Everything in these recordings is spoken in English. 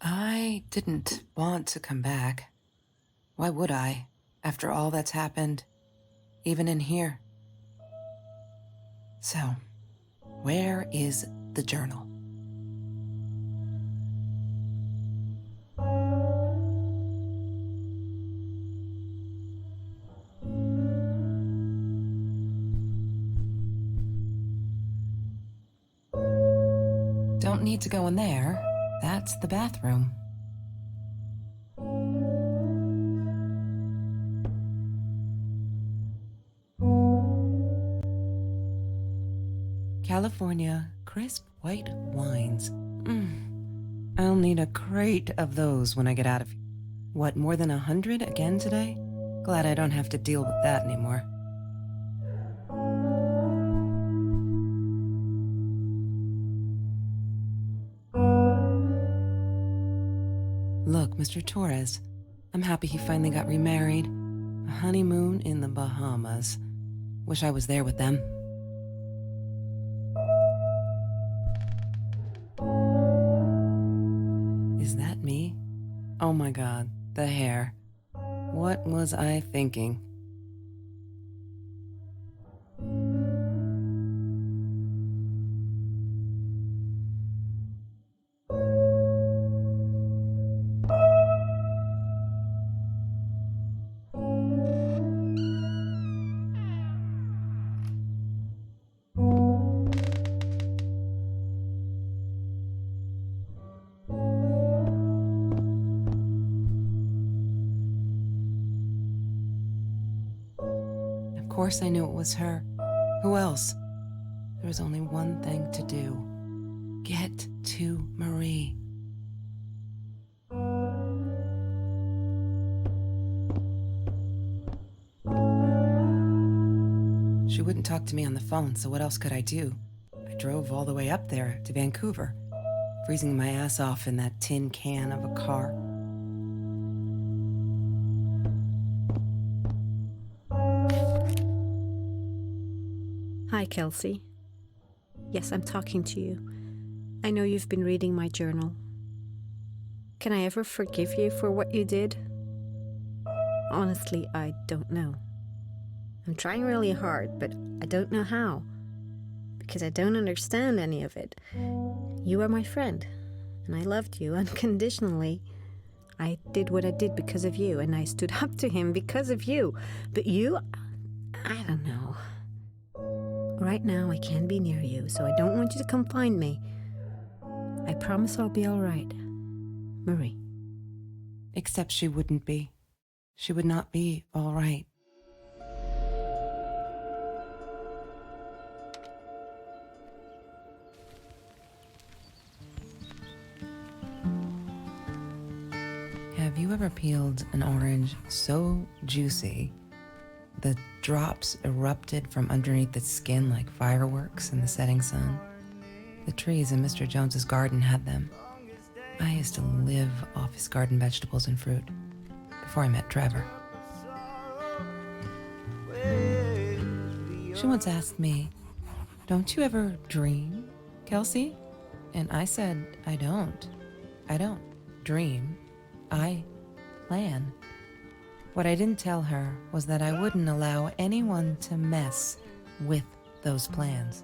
I didn't want to come back. Why would I, after all that's happened, even in here? So, where is the journal? Don't need to go in there. That's the bathroom. California crisp white wines. I'll need a crate of those when I get out of here. What, more than 100 again today? Glad I don't have to deal with that anymore. Look, Mr. Torres, I'm happy he finally got remarried. A honeymoon in the Bahamas. Wish I was there with them. Is that me? Oh my God, the hair. What was I thinking? Of course I knew it was her. Who else? There was only one thing to do. Get to Marie. She wouldn't talk to me on the phone, so what else could I do? I drove all the way up there to Vancouver, freezing my ass off in that tin can of a car. Hi, Kelsey. Yes, I'm talking to you. I know you've been reading my journal. Can I ever forgive you for what you did? Honestly, I don't know. I'm trying really hard, but I don't know how. Because I don't understand any of it. You are my friend, and I loved you unconditionally. I did what I did because of you, and I stood up to him because of you. But you, I don't know. Right now, I can't be near you, so I don't want you to come find me. I promise I'll be all right. Marie. Except she wouldn't be. She would not be all right. Have you ever peeled an orange so juicy the drops erupted from underneath its skin like fireworks in the setting sun? The trees in Mr. Jones's garden had them. I used to live off his garden vegetables and fruit before I met Trevor. She once asked me, "Don't you ever dream, Kelsey?" And I said, I don't. I don't dream. I plan. What I didn't tell her was that I wouldn't allow anyone to mess with those plans.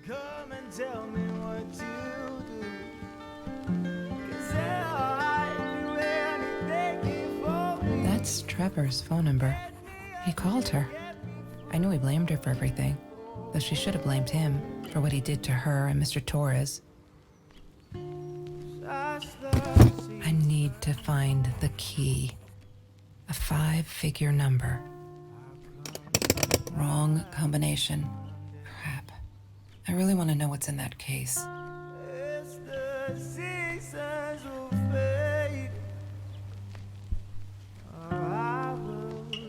Come and tell me what to do. 'Cause I'd do anything for me. That's Trevor's phone number. He called her. I knew he blamed her for everything, though she should have blamed him for what he did to her and Mr. Torres. I need to find the key. A 5-figure number. Wrong combination. Crap. I really want to know what's in that case. It's the seasons will fade.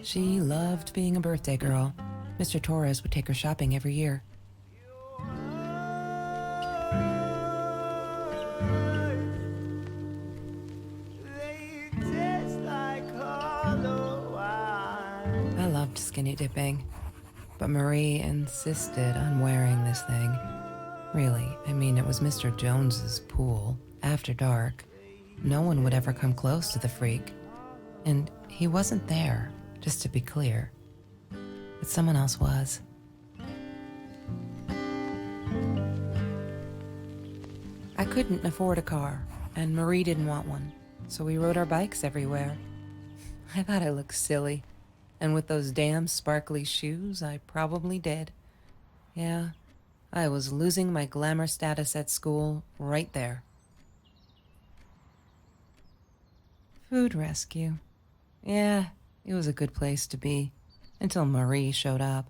She loved being a birthday girl. Mr. Torres would take her shopping every year. They taste like hollow skinny dipping, but Marie insisted on wearing this thing. Really, I mean, it was Mr. Jones's pool, after dark. No one would ever come close to the freak. And he wasn't there, just to be clear. But someone else was. I couldn't afford a car, and Marie didn't want one, so we rode our bikes everywhere. I thought I looked silly, and with those damn sparkly shoes, I probably did. Yeah, I was losing my glamour status at school right there. Food rescue. Yeah, it was a good place to be, until Marie showed up.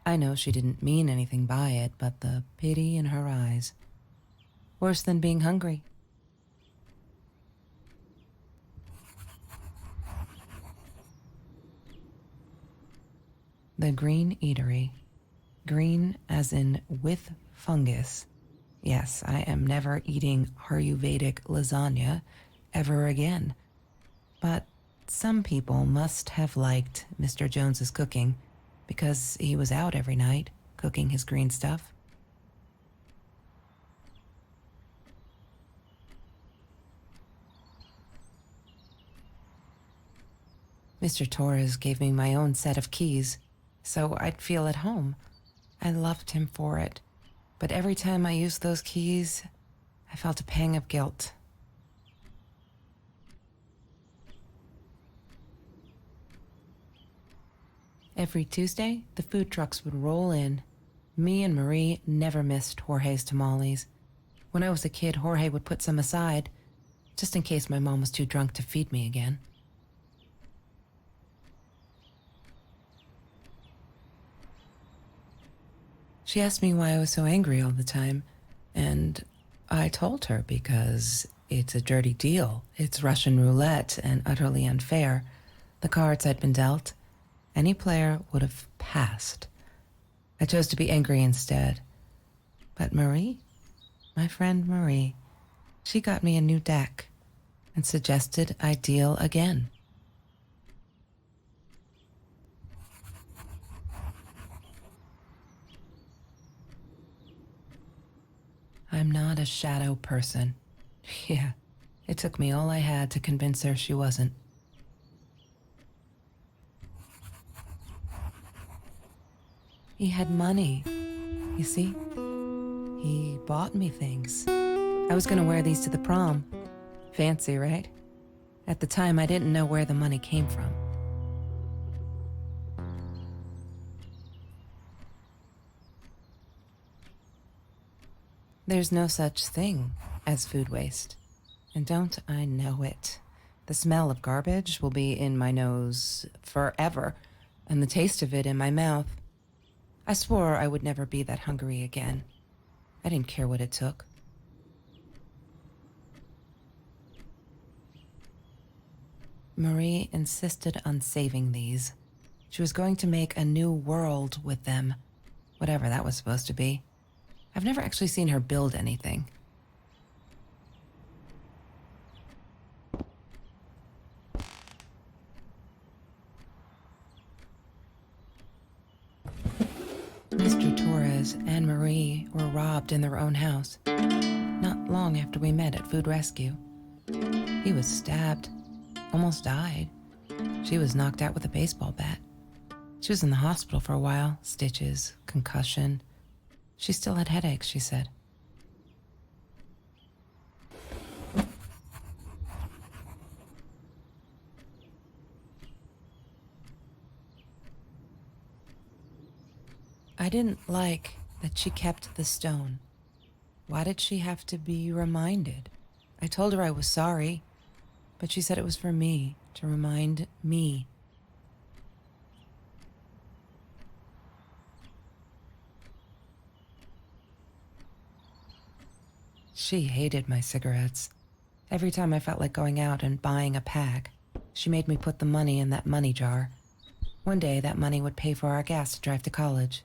I know she didn't mean anything by it, but the pity in her eyes. Worse than being hungry. The Green Eatery. Green as in with fungus. Yes, I am never eating Ayurvedic lasagna ever again. But some people must have liked Mr. Jones's cooking because he was out every night cooking his green stuff. Mr. Torres gave me my own set of keys, so I'd feel at home. I loved him for it, but every time I used those keys, I felt a pang of guilt. Every Tuesday, the food trucks would roll in. Me and Marie never missed Jorge's tamales. When I was a kid, Jorge would put some aside, just in case my mom was too drunk to feed me again. She asked me why I was so angry all the time, and I told her because it's a dirty deal. It's Russian roulette and utterly unfair. The cards I'd been dealt, any player would have passed. I chose to be angry instead. But Marie, my friend Marie, she got me a new deck and suggested I deal again. I'm not a shadow person. Yeah, it took me all I had to convince her she wasn't. He had money, you see? He bought me things. I was gonna wear these to the prom. Fancy, right? At the time, I didn't know where the money came from. There's no such thing as food waste. And don't I know it? The smell of garbage will be in my nose forever, and the taste of it in my mouth. I swore I would never be that hungry again. I didn't care what it took. Marie insisted on saving these. She was going to make a new world with them, whatever that was supposed to be. I've never actually seen her build anything. Mr. Torres and Marie were robbed in their own house, not long after we met at Food Rescue. He was stabbed, almost died. She was knocked out with a baseball bat. She was in the hospital for a while, stitches, concussion. She still had headaches, she said. I didn't like that she kept the stone. Why did she have to be reminded? I told her I was sorry, but she said it was for me, to remind me. She hated my cigarettes. Every time I felt like going out and buying a pack, she made me put the money in that money jar. One day, that money would pay for our gas to drive to college.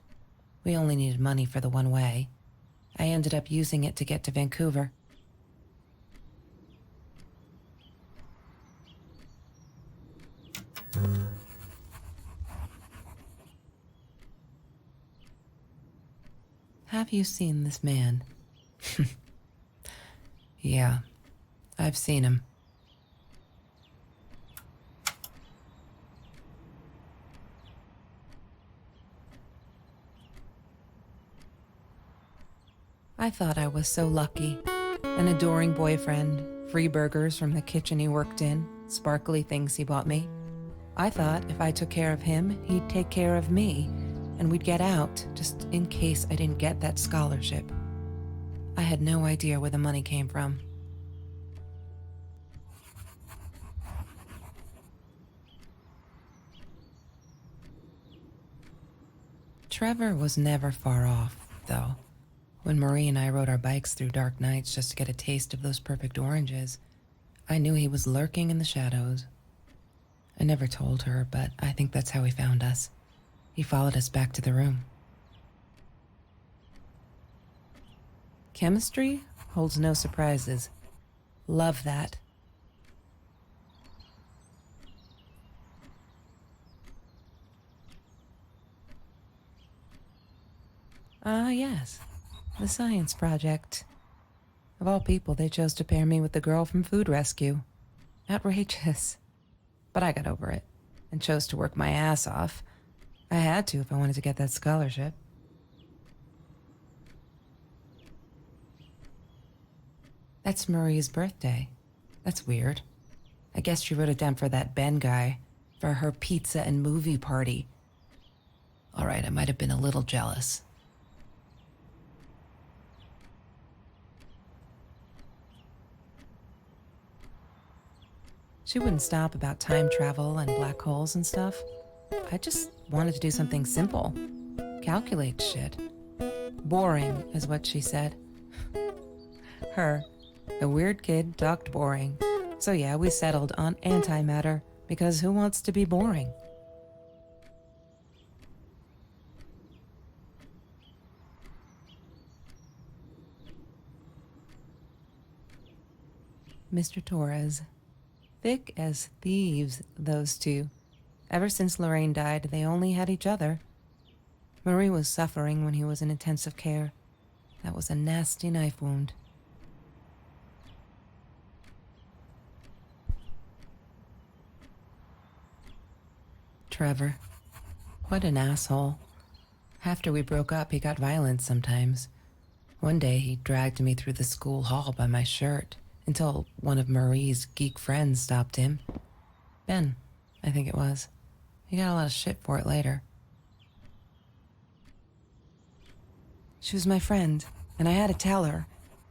We only needed money for the one way. I ended up using it to get to Vancouver. Have you seen this man? Yeah, I've seen him. I thought I was so lucky. An adoring boyfriend, free burgers from the kitchen he worked in, sparkly things he bought me. I thought if I took care of him, he'd take care of me, and we'd get out, just in case I didn't get that scholarship. I had no idea where the money came from. Trevor was never far off, though. When Marie and I rode our bikes through dark nights just to get a taste of those perfect oranges, I knew he was lurking in the shadows. I never told her, but I think that's how he found us. He followed us back to the room. Chemistry holds no surprises. Love that. Yes. The science project. Of all people, they chose to pair me with the girl from Food Rescue. Outrageous. But I got over it and chose to work my ass off. I had to if I wanted to get that scholarship. That's Marie's birthday. That's weird. I guess she wrote it down for that Ben guy, for her pizza and movie party. All right, I might have been a little jealous. She wouldn't stop about time travel and black holes and stuff. I just wanted to do something simple. Calculate shit. Boring, is what she said. Her, the weird kid, talked boring. So yeah, we settled on antimatter, because who wants to be boring? Mr. Torres. Thick as thieves, those two. Ever since Lorraine died, they only had each other. Marie was suffering when he was in intensive care. That was a nasty knife wound. Trevor. What an asshole. After we broke up, he got violent sometimes. One day, he dragged me through the school hall by my shirt until one of Marie's geek friends stopped him. Ben, I think it was. He got a lot of shit for it later. She was my friend, and I had to tell her.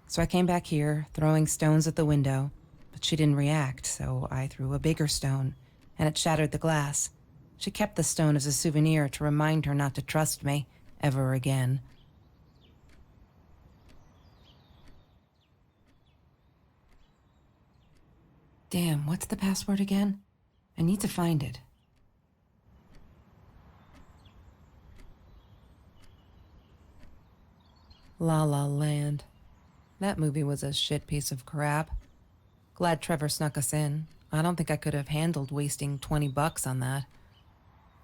So I came back here, throwing stones at the window, but she didn't react, so I threw a bigger stone, and it shattered the glass. She kept the stone as a souvenir to remind her not to trust me ever again. Damn, what's the password again? I need to find it. La La Land. That movie was a shit piece of crap. Glad Trevor snuck us in. I don't think I could have handled wasting $20 on that.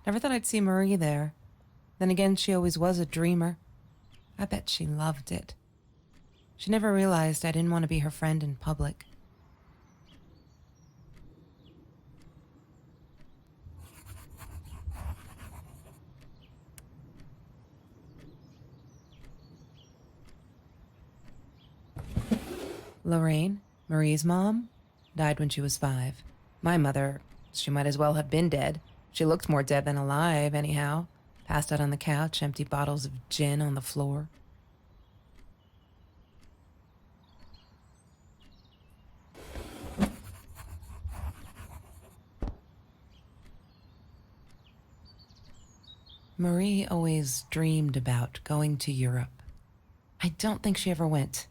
Never thought I'd see Marie there. Then again, she always was a dreamer. I bet she loved it. She never realized I didn't want to be her friend in public. Lorraine, Marie's mom, died when she was 5. My mother, she might as well have been dead. She looked more dead than alive, anyhow. Passed out on the couch, empty bottles of gin on the floor. Marie always dreamed about going to Europe. I don't think she ever went.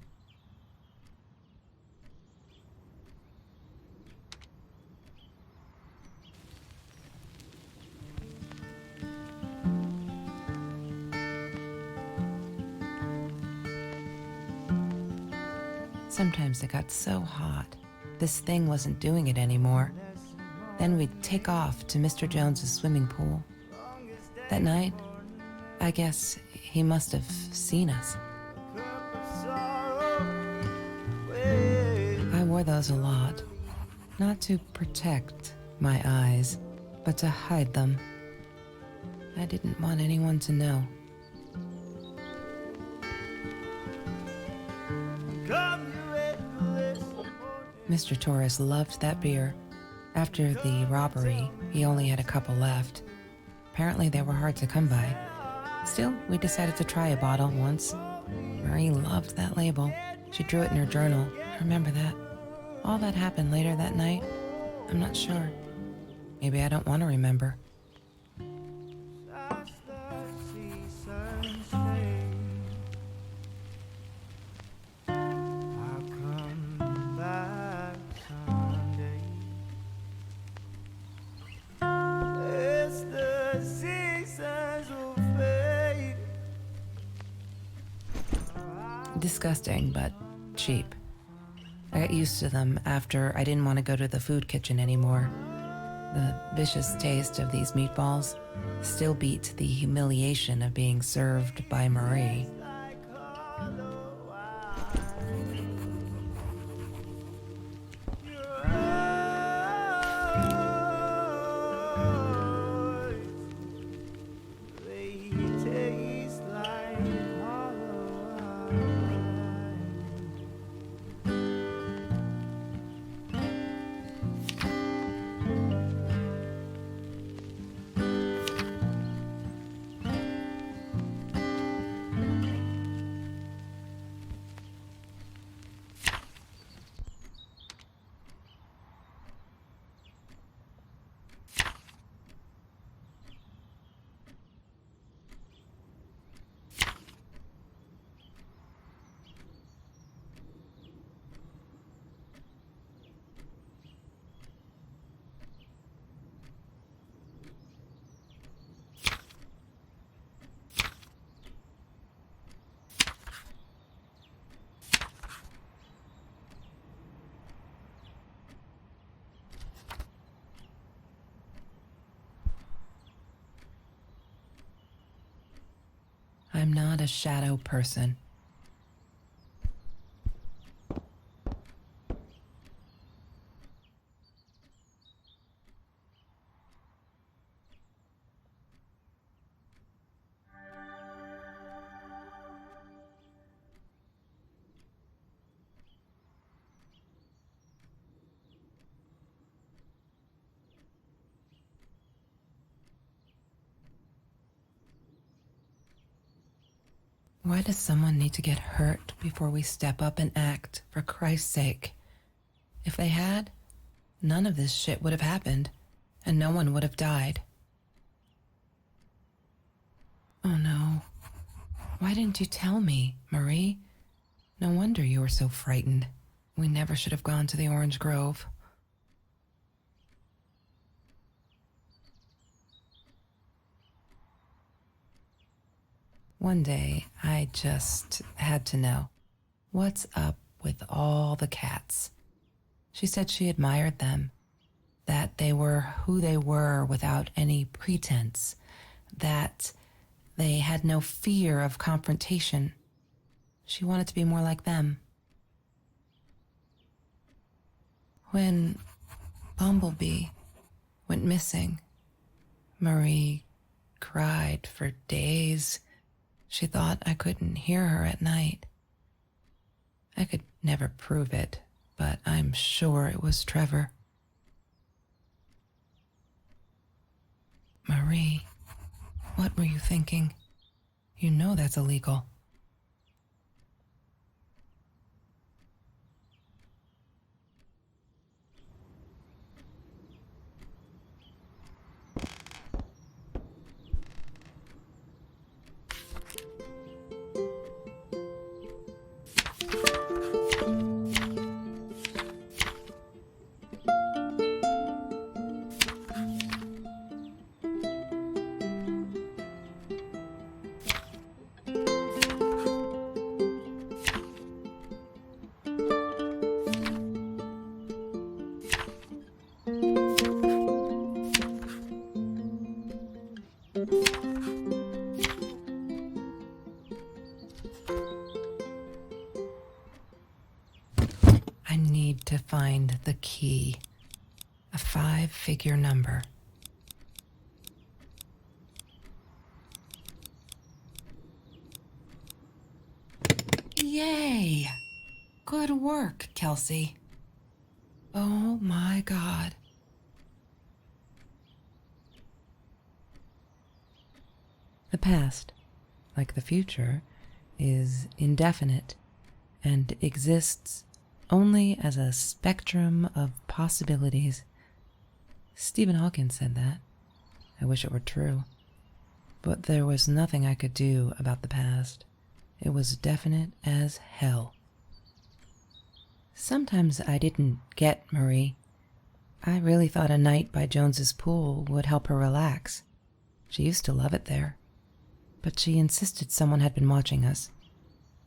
Sometimes it got so hot, this thing wasn't doing it anymore. Then we'd take off to Mr. Jones's swimming pool. That night, I guess he must have seen us. wore those a lot, not to protect my eyes, but to hide them. I didn't want anyone to know. Come you in this morning. Mr. Torres loved that beer. After the robbery, he only had a couple left. Apparently, they were hard to come by. Still, we decided to try a bottle once. Marie loved that label. She drew it in her journal. I remember that. All that happened later that night, I'm not sure. Maybe I don't want to remember. As the seasons change, I'll come back someday. As the seasons will fade. Disgusting, but cheap. I got used to them after I didn't want to go to the food kitchen anymore. The vicious taste of these meatballs still beat the humiliation of being served by Marie. Like hollow eyes. Your eyes, they taste like hollow eyes. I'm not a shadow person. Why does someone need to get hurt before we step up and act, for Christ's sake? If they had, none of this shit would have happened, and no one would have died. Oh no. Why didn't you tell me, Marie? No wonder you were so frightened. We never should have gone to the Orange Grove. One day, I just had to know. What's up with all the cats? She said she admired them, that they were who they were without any pretense, that they had no fear of confrontation. She wanted to be more like them. When Bumblebee went missing, Marie cried for days. She thought I couldn't hear her at night. I could never prove it, but I'm sure it was Trevor. Marie, what were you thinking? You know that's illegal. I need to find the key. A 5-figure number. Yay! Good work, Kelsey. Oh my God. The past, like the future, is indefinite and exists only as a spectrum of possibilities. Stephen Hawking said that. I wish it were true. But there was nothing I could do about the past. It was definite as hell. Sometimes I didn't get Marie. I really thought a night by Jones's pool would help her relax. She used to love it there. But she insisted someone had been watching us.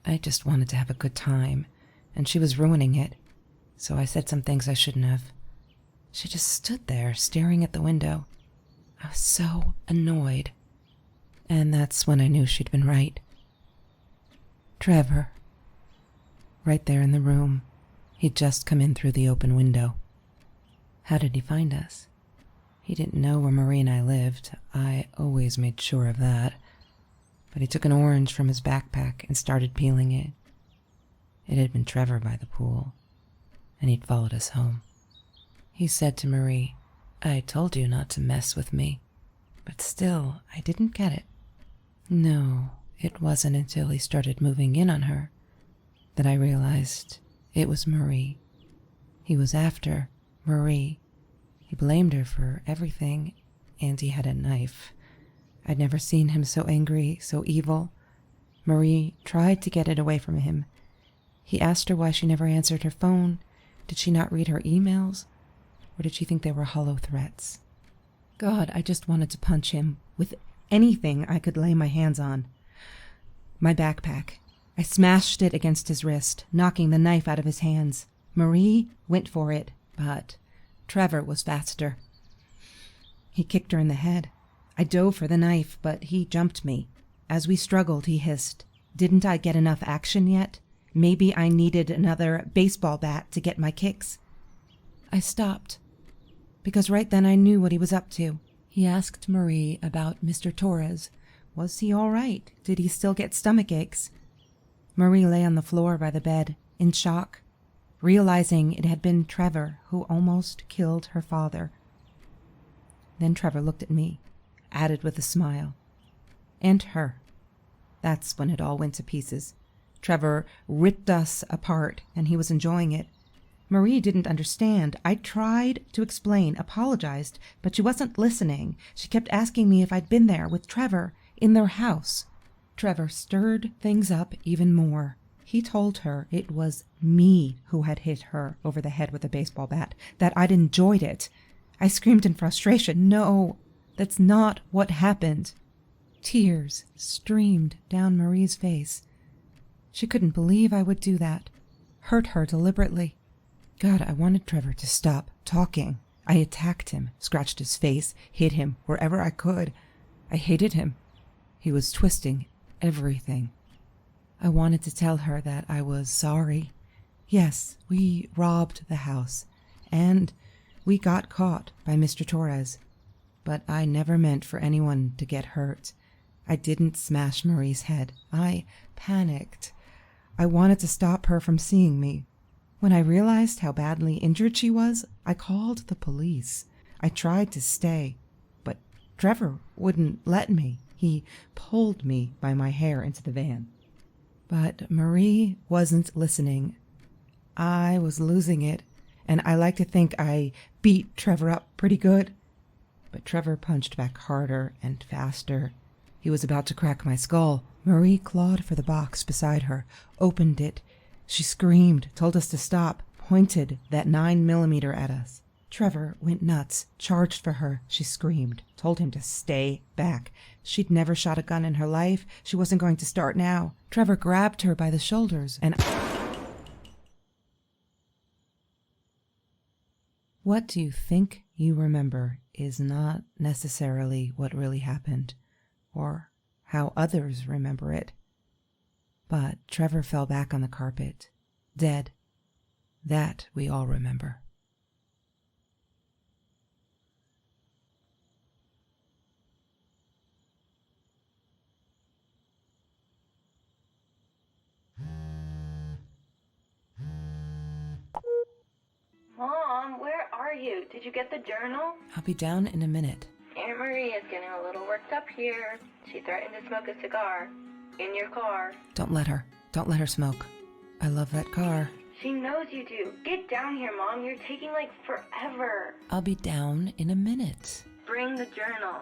I just wanted to have a good time, and she was ruining it, so I said some things I shouldn't have. She just stood there, staring at the window. I was so annoyed. And that's when I knew she'd been right. Trevor. Right there in the room. He'd just come in through the open window. How did he find us? He didn't know where Marie and I lived. I always made sure of that. But he took an orange from his backpack and started peeling it. It had been Trevor by the pool, and he'd followed us home. He said to Marie, "I told you not to mess with me." But still, I didn't get it. No, it wasn't until he started moving in on her that I realized it was Marie. He was after Marie. He blamed her for everything, and he had a knife. I'd never seen him so angry, so evil. Marie tried to get it away from him. He asked her why she never answered her phone. Did she not read her emails? Or did she think they were hollow threats? God, I just wanted to punch him with anything I could lay my hands on. My backpack. I smashed it against his wrist, knocking the knife out of his hands. Marie went for it, but Trevor was faster. He kicked her in the head. I dove for the knife, but he jumped me. As we struggled, he hissed, "Didn't I get enough action yet? Maybe I needed another baseball bat to get my kicks." I stopped, because right then I knew what he was up to. He asked Marie about Mr. Torres. Was he all right? Did he still get stomach aches? Marie lay on the floor by the bed, in shock, realizing it had been Trevor who almost killed her father. Then Trevor looked at me, added with a smile. And her. That's when it all went to pieces. Trevor ripped us apart, and he was enjoying it. Marie didn't understand. I tried to explain, apologized, but she wasn't listening. She kept asking me if I'd been there with Trevor in their house. Trevor stirred things up even more. He told her it was me who had hit her over the head with a baseball bat, that I'd enjoyed it. I screamed in frustration. No, that's not what happened. Tears streamed down Marie's face. She couldn't believe I would do that. Hurt her deliberately. God, I wanted Trevor to stop talking. I attacked him, scratched his face, hit him wherever I could. I hated him. He was twisting everything. I wanted to tell her that I was sorry. Yes, we robbed the house, and we got caught by Mr. Torres. But I never meant for anyone to get hurt. I didn't smash Marie's head. I panicked. I wanted to stop her from seeing me. When I realized how badly injured she was, I called the police. I tried to stay, but Trevor wouldn't let me. He pulled me by my hair into the van. But Marie wasn't listening. I was losing it, and I like to think I beat Trevor up pretty good. But Trevor punched back harder and faster. He was about to crack my skull. Marie clawed for the box beside her, opened it. She screamed, told us to stop, pointed that 9mm at us. Trevor went nuts, charged for her. She screamed, told him to stay back. She'd never shot a gun in her life. She wasn't going to start now. Trevor grabbed her by the shoulders and... What do you think you remember is not necessarily what really happened, or how others remember it. But Trevor fell back on the carpet, dead. That we all remember. Mom, where are you? Did you get the journal? I'll be down in a minute. Aunt Marie is getting a little worked up here. She threatened to smoke a cigar. In your car. Don't let her. Don't let her smoke. I love that car. She knows you do. Get down here, Mom. You're taking like forever. I'll be down in a minute. Bring the journal.